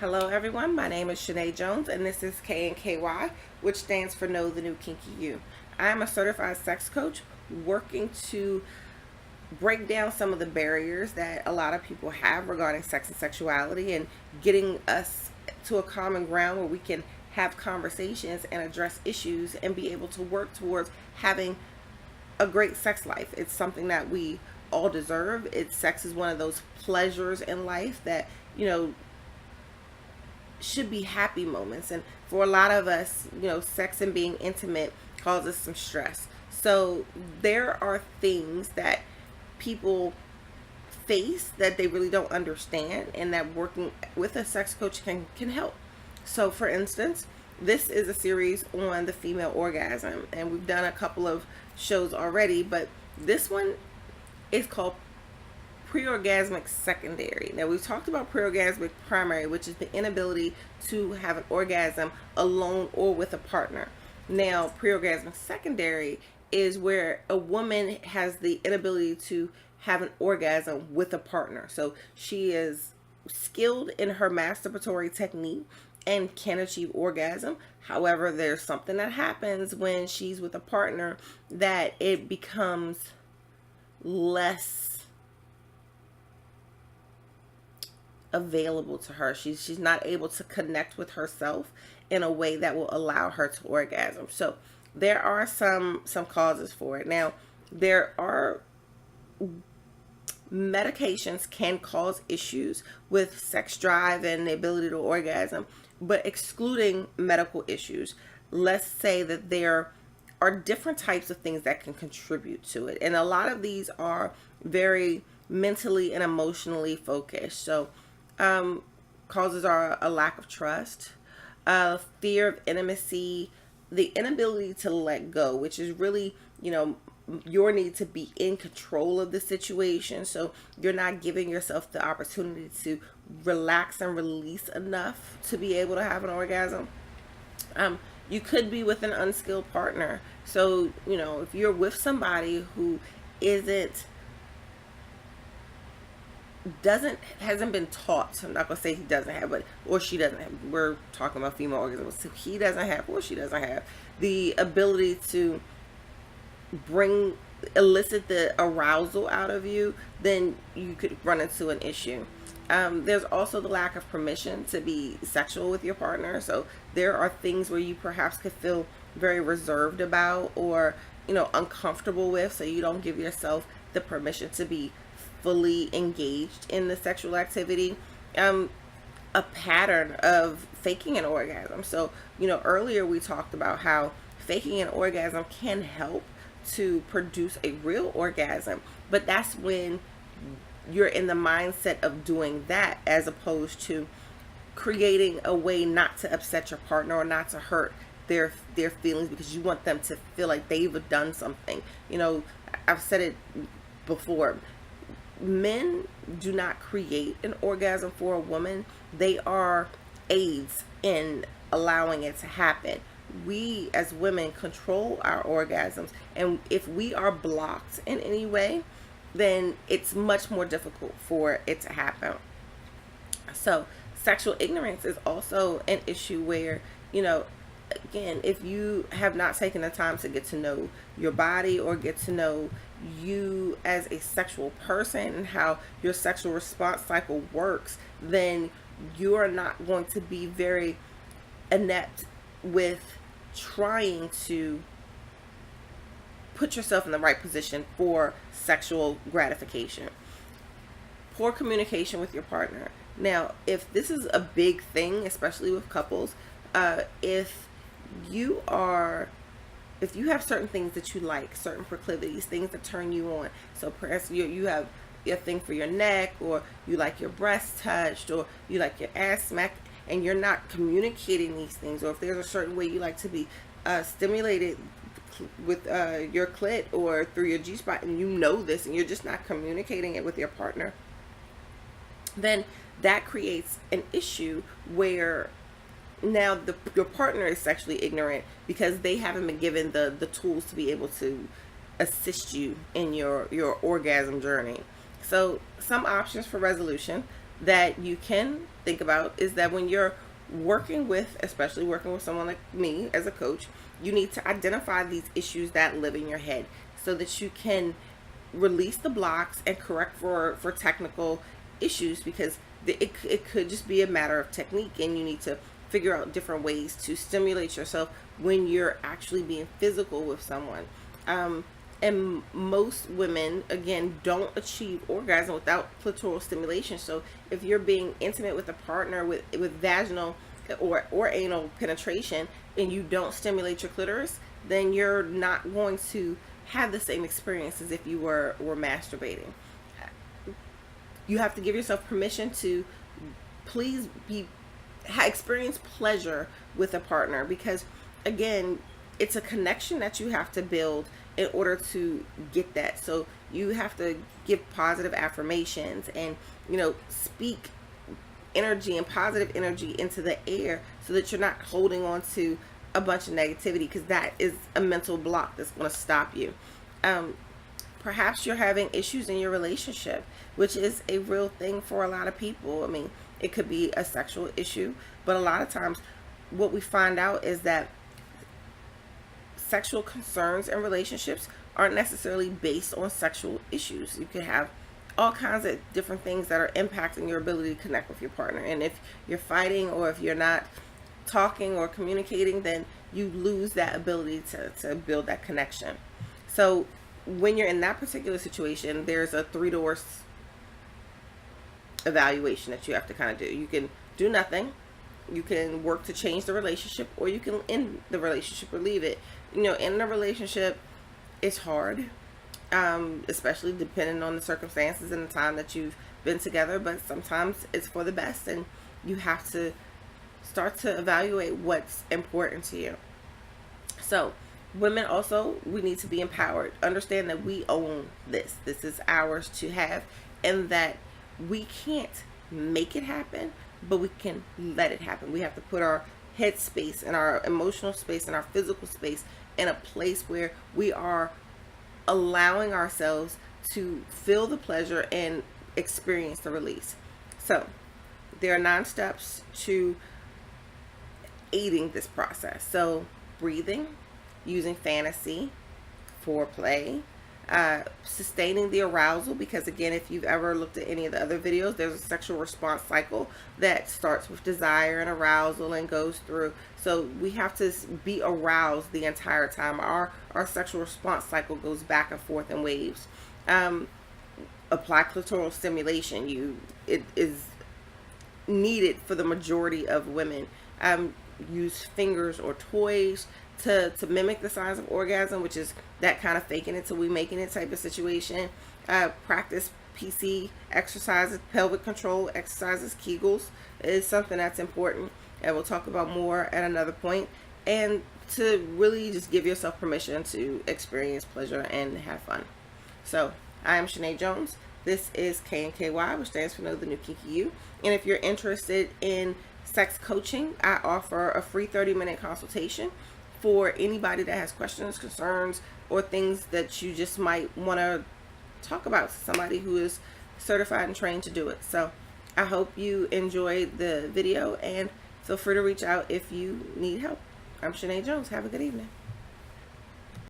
Hello everyone, my name is Shanae Jones and this is KNKY, which stands for Know the New Kinky You. I am a certified sex coach working to break down some of the barriers that a lot of people have regarding sex and sexuality and getting us to a common ground where we can have conversations and address issues and be able to work towards having a great sex life. It's something that we all deserve. Sex is one of those pleasures in life that, should be happy moments. And for a lot of us, sex and being intimate causes some stress. So there are things that people face that they really don't understand and that working with a sex coach can help. So for instance, this is a series on the female orgasm and we've done a couple of shows already, but this one is called Preorgasmic secondary. Now we've talked about preorgasmic primary, which is the inability to have an orgasm alone or with a partner. Now preorgasmic secondary is where a woman has the inability to have an orgasm with a partner. So she is skilled in her masturbatory technique and can achieve orgasm. However, there's something that happens when she's with a partner that it becomes less available to her. She's not able to connect with herself in a way that will allow her to orgasm. So there are some causes for it. Now, there are medications can cause issues with sex drive and the ability to orgasm, but excluding medical issues, let's say that there are different types of things that can contribute to it. And a lot of these are very mentally and emotionally focused. So causes are a lack of trust, fear of intimacy, the inability to let go, which is really, your need to be in control of the situation. So you're not giving yourself the opportunity to relax and release enough to be able to have an orgasm. You could be with an unskilled partner. So, if you're with somebody who hasn't been taught. I'm not gonna say he doesn't have, but or she doesn't have. We're talking about female orgasm. So he doesn't have or she doesn't have the ability to elicit the arousal out of you, then you could run into an issue. There's also the lack of permission to be sexual with your partner. So there are things where you perhaps could feel very reserved about or uncomfortable with, so you don't give yourself the permission to be fully engaged in the sexual activity. A pattern of faking an orgasm. So earlier we talked about how faking an orgasm can help to produce a real orgasm, but that's when you're in the mindset of doing that as opposed to creating a way not to upset your partner or not to hurt their feelings because you want them to feel like they've done something. I've said it before, men do not create an orgasm for a woman. They are aids in allowing it to happen. We as women control our orgasms, and if we are blocked in any way, then it's much more difficult for it to happen. So sexual ignorance is also an issue where, again, if you have not taken the time to get to know your body or get to know you as a sexual person and how your sexual response cycle works, then you are not going to be very inept with trying to put yourself in the right position for sexual gratification. Poor communication with your partner. Now, if this is a big thing, especially with couples, if you have certain things that you like, certain proclivities, things that turn you on. So perhaps you have a thing for your neck, or you like your breasts touched, or you like your ass smacked, and you're not communicating these things, or if there's a certain way you like to be stimulated with your clit or through your G-spot, and this, and you're just not communicating it with your partner, then that creates an issue where now your partner is sexually ignorant because they haven't been given the tools to be able to assist you in your orgasm journey. So some options for resolution. that you can think about is that when you're working with, especially working with someone like me as a coach, you need to identify these issues that live in your head so that you can release the blocks and correct for technical issues, because it could just be a matter of technique, and you need to figure out different ways to stimulate yourself when you're actually being physical with someone. And most women, again, don't achieve orgasm without clitoral stimulation. So if you're being intimate with a partner with vaginal or anal penetration and you don't stimulate your clitoris, then you're not going to have the same experience as if you were masturbating. You have to give yourself permission to please experience pleasure with a partner, because again, it's a connection that you have to build in order to get that. So you have to give positive affirmations and, speak energy and positive energy into the air so that you're not holding on to a bunch of negativity, because that is a mental block that's going to stop you. Perhaps you're having issues in your relationship, which is a real thing for a lot of people. I mean, it could be a sexual issue, but a lot of times what we find out is that sexual concerns and relationships aren't necessarily based on sexual issues. You can have all kinds of different things that are impacting your ability to connect with your partner. And if you're fighting, or if you're not talking or communicating, then you lose that ability to build that connection. So when you're in that particular situation, there's a 3 doors evaluation that you have to kind of do. You can do nothing, you can work to change the relationship, or you can end the relationship or leave it. In a relationship, it's hard, especially depending on the circumstances and the time that you've been together, but sometimes it's for the best, and you have to start to evaluate what's important to you. So women also, we need to be empowered. Understand that we own this. This is ours to have, and that we can't make it happen, but we can let it happen. We have to put our head space and our emotional space and our physical space in a place where we are allowing ourselves to feel the pleasure and experience the release. So there are 9 steps to aiding this process. So breathing, using fantasy, foreplay, sustaining the arousal, because again, if you've ever looked at any of the other videos, there's a sexual response cycle that starts with desire and arousal and goes through. So we have to be aroused the entire time. Our sexual response cycle goes back and forth in waves. Apply clitoral stimulation. It is needed for the majority of women. Use fingers or toys to mimic the signs of orgasm, which is that kind of faking it till we making it type of situation. Practice PC exercises, pelvic control exercises, Kegels is something that's important, and we'll talk about more at another point. And to really just give yourself permission to experience pleasure and have fun. So I am Shanae Jones. This is KNKY, which stands for Know the New Kinky You. And if you're interested in sex coaching, I offer a free 30-minute consultation for anybody that has questions, concerns, or things that you just might want to talk about to somebody who is certified and trained to do it. So I hope you enjoyed the video, and feel free to reach out if you need help. I'm Shanae Jones. Have a good evening.